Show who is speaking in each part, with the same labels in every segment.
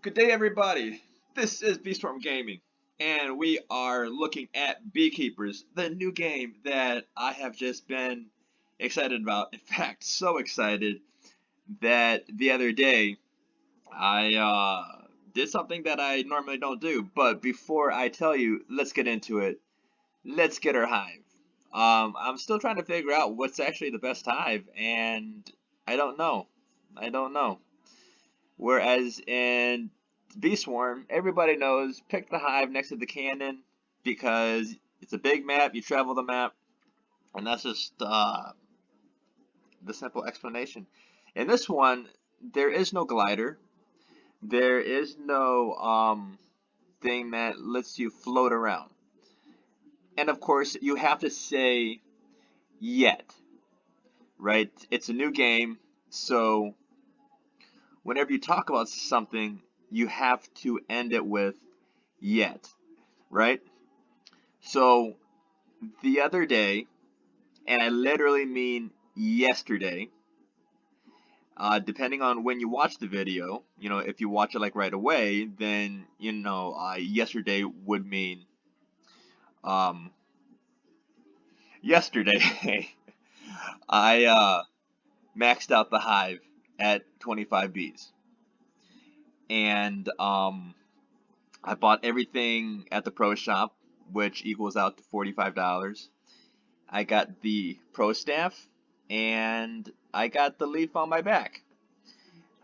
Speaker 1: Good day, everybody. This is Beestorm Gaming, and we are looking at Beekeepers, the new game that I have just been excited about. In fact, so excited that the other day I did something that I normally don't do. But before I tell you, let's get into it. Let's get our hive. I'm still trying to figure out what's actually the best hive, and I don't know. I don't know. Whereas in Bee Swarm, everybody knows pick the hive next to the cannon because it's a big map, you travel the map, and that's just the simple explanation. In this one, there is no glider, there is no thing that lets you float around. And of course, you have to say yet, right? It's a new game, so whenever you talk about something, you have to end it with yet, right? So the other day, and I literally mean yesterday, depending on when you watch the video, if you watch it like right away, then, yesterday would mean um, yesterday I maxed out the hive at 25 bees. And I bought everything at the pro shop, which equals out to $45. I got the pro staff, and I got the leaf on my back.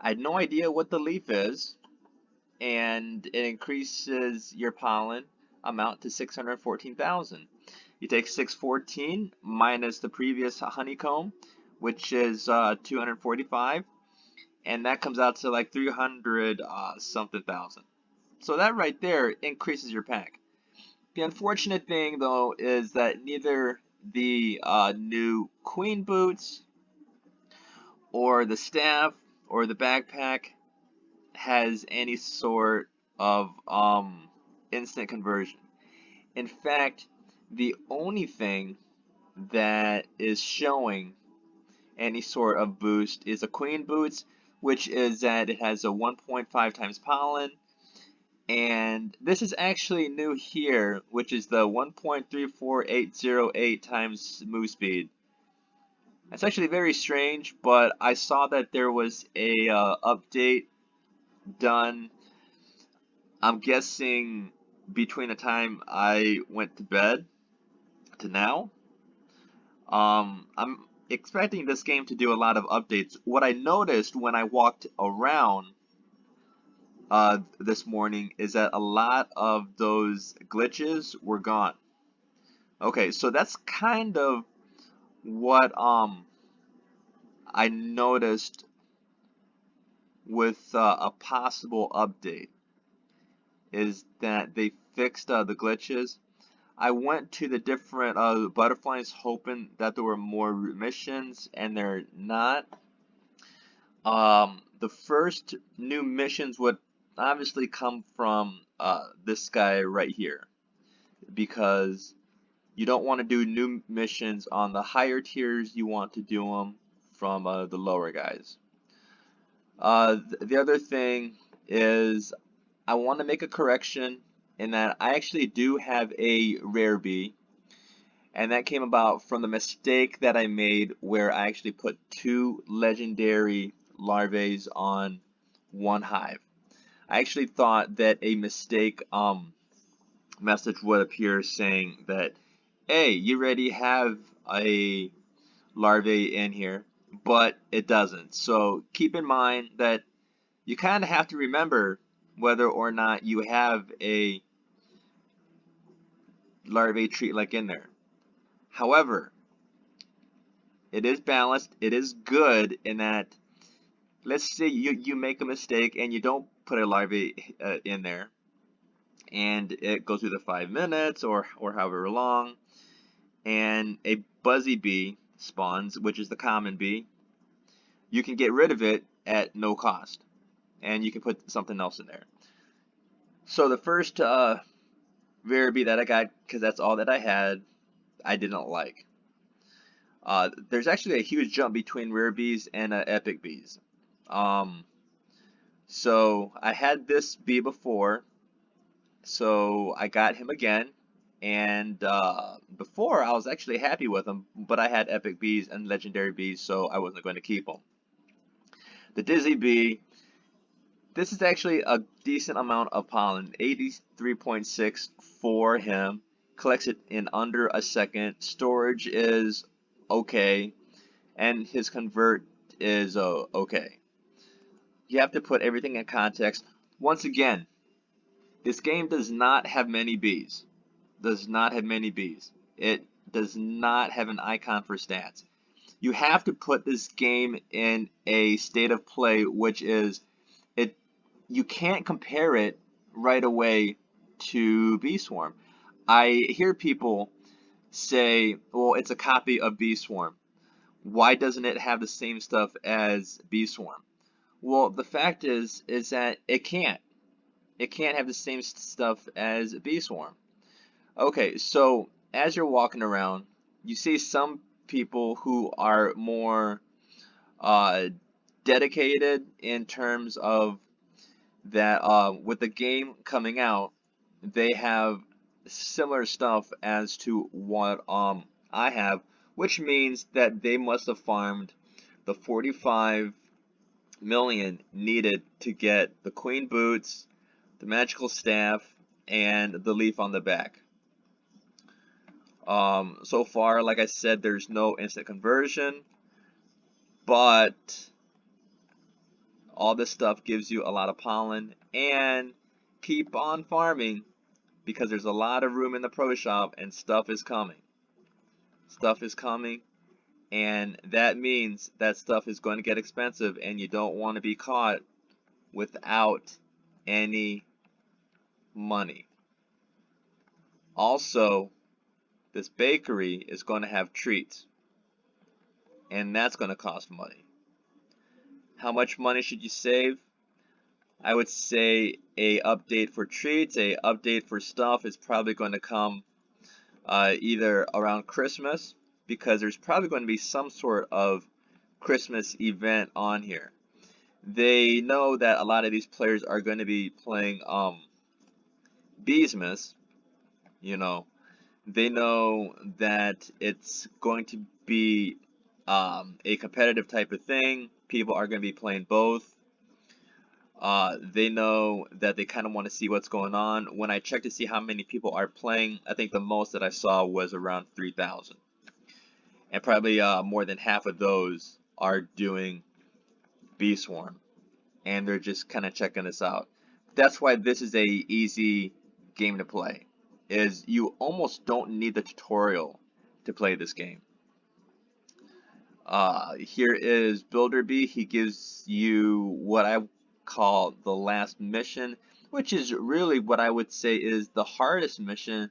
Speaker 1: I had no idea what the leaf is, and it increases your pollen amount to 614,000. You take 614 minus the previous honeycomb, which is 245, and that comes out to like 300 something thousand. So that right there increases your pack. The unfortunate thing, though, is that neither the new queen boots or the staff or the backpack has any sort of instant conversion. In fact, the only thing that is showing any sort of boost is a queen boots, which is that it has a 1.5 times pollen. And this is actually new here, which is the 1.34808 times move speed. That's actually very strange, but I saw that there was a update done, I'm guessing between the time I went to bed to now. I'm expecting this game to do a lot of updates. What I noticed when I walked around this morning is that a lot of those glitches were gone. Okay, so that's kind of what I noticed with a possible update is that they fixed the glitches. I went to the different butterflies hoping that there were more missions, and they're not. The first new missions would obviously come from this guy right here, because you don't want to do new missions on the higher tiers, you want to do them from the lower guys. The other thing is I want to make a correction in that I actually do have a rare bee, and that came about from the mistake that I made where I actually put two legendary larvae on one hive. I actually thought that a mistake message would appear saying that, hey, you already have a larvae in here, but it doesn't. So keep in mind that you kind of have to remember whether or not you have a larvae tree like in there. However, it is balanced, it is good in that, let's say you make a mistake and you don't put a larvae in there, and it goes through the 5 minutes or however long, and a buzzy bee spawns, which is the common bee. You can get rid of it at no cost, and you can put something else in there. So the first rare bee that I got, because that's all that I had, I didn't like. There's actually a huge jump between rare bees and epic bees. Um, So I had this bee before, so I got him again. And before I was actually happy with him, but I had epic bees and legendary bees, so I wasn't going to keep him. The Dizzy bee, this is actually a decent amount of pollen, 83.6 for him. Collects it in under a second. Storage is okay, and his convert is okay. You have to put everything in context. Once again, this game does not have many bees. Does not have many bees. It does not have an icon for stats. You have to put this game in a state of play, which is it. You can't compare it right away to Bee Swarm. I hear people say, well, it's a copy of Bee Swarm. Why doesn't it have the same stuff as Bee Swarm? Well, the fact is that it can't. It can't have the same stuff as Bee Swarm. Okay, so as you're walking around, you see some people who are more uh, dedicated in terms of that with the game coming out, they have similar stuff as to what I have, which means that they must have farmed the 45 million needed to get the queen boots, the magical staff, and the leaf on the back. So far, like I said, there's no instant conversion, but all this stuff gives you a lot of pollen, and keep on farming because there's a lot of room in the pro shop and stuff is coming. Stuff is coming, and that means that stuff is going to get expensive, and you don't want to be caught without any money. Also, this bakery is going to have treats, and that's going to cost money. How much money should you save? I would say a update for treats, a update for stuff is probably going to come either around Christmas, because there's probably going to be some sort of Christmas event on here. They know that a lot of these players are going to be playing Beesmas, you know. They know that it's going to be a competitive type of thing. People are going to be playing both. They know that they kind of want to see what's going on. When I checked to see how many people are playing, I think the most that I saw was around 3,000. And probably more than half of those are doing Bee Swarm. And they're just kind of checking this out. That's why this is a easy game to play. Is you almost don't need the tutorial to play this game. Here is Builder Bee. He gives you what I call the last mission, which is really what I would say is the hardest mission,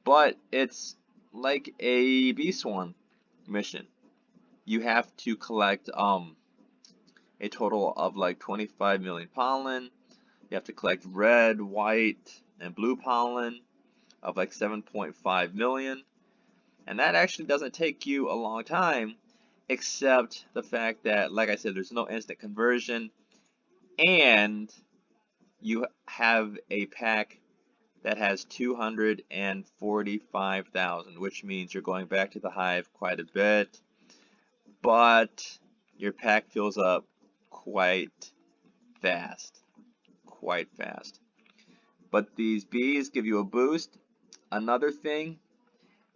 Speaker 1: but it's like a bee swarm mission. You have to collect a total of like 25 million pollen. You have to collect red, white, and blue pollen of like 7.5 million. And that actually doesn't take you a long time, except the fact that, like I said, there's no instant conversion, and you have a pack that has 245,000, which means you're going back to the hive quite a bit, but your pack fills up quite fast, quite fast. But these bees give you a boost. Another thing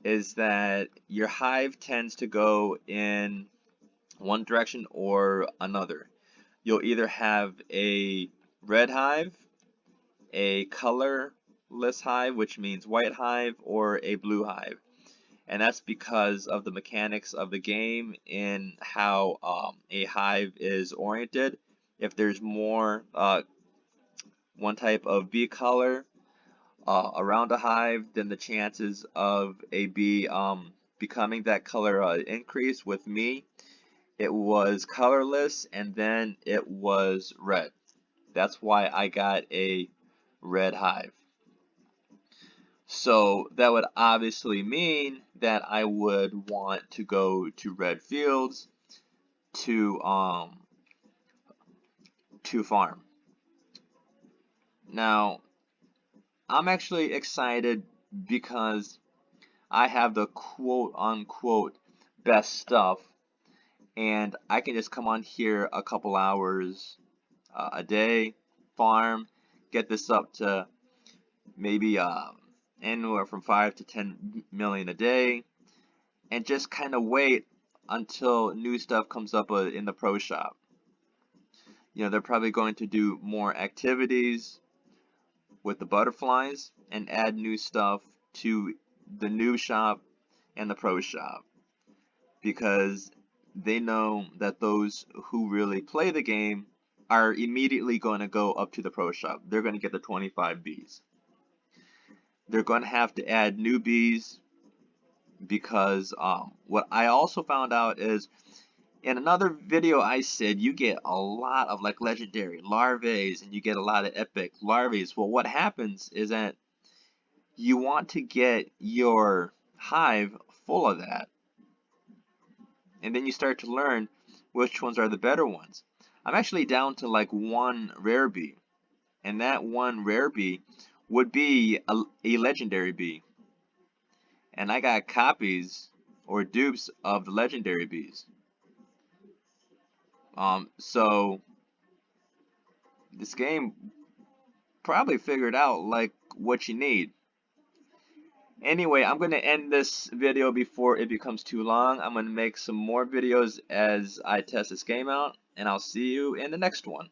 Speaker 1: is that your hive tends to go in one direction or another. You'll either have a red hive, a colorless hive, which means white hive, or a blue hive. And that's because of the mechanics of the game and how a hive is oriented. If there's more one type of bee color around a hive, then the chances of a bee becoming that color increase. With me, it was colorless and then it was red. That's why I got a red hive. So that would obviously mean that I would want to go to red fields to to farm. Now, I'm actually excited because I have the quote unquote best stuff, and I can just come on here a couple hours a day, farm, get this up to maybe anywhere from 5 to 10 million a day, and just kind of wait until new stuff comes up in the pro shop. You know, they're probably going to do more activities with the butterflies and add new stuff to the new shop and the pro shop, because they know that those who really play the game are immediately going to go up to the pro shop. They're going to get the 25 bees. They're going to have to add new bees because what I also found out is in another video I said you get a lot of like legendary larvae and you get a lot of epic larvae. Well, what happens is that you want to get your hive full of that, and then you start to learn which ones are the better ones. I'm actually down to like one rare bee, and that one rare bee would be a legendary bee, and I got copies or dupes of the legendary bees. So this game probably figured out like what you need. Anyway, I'm going to end this video before it becomes too long. I'm going to make some more videos as I test this game out, and I'll see you in the next one.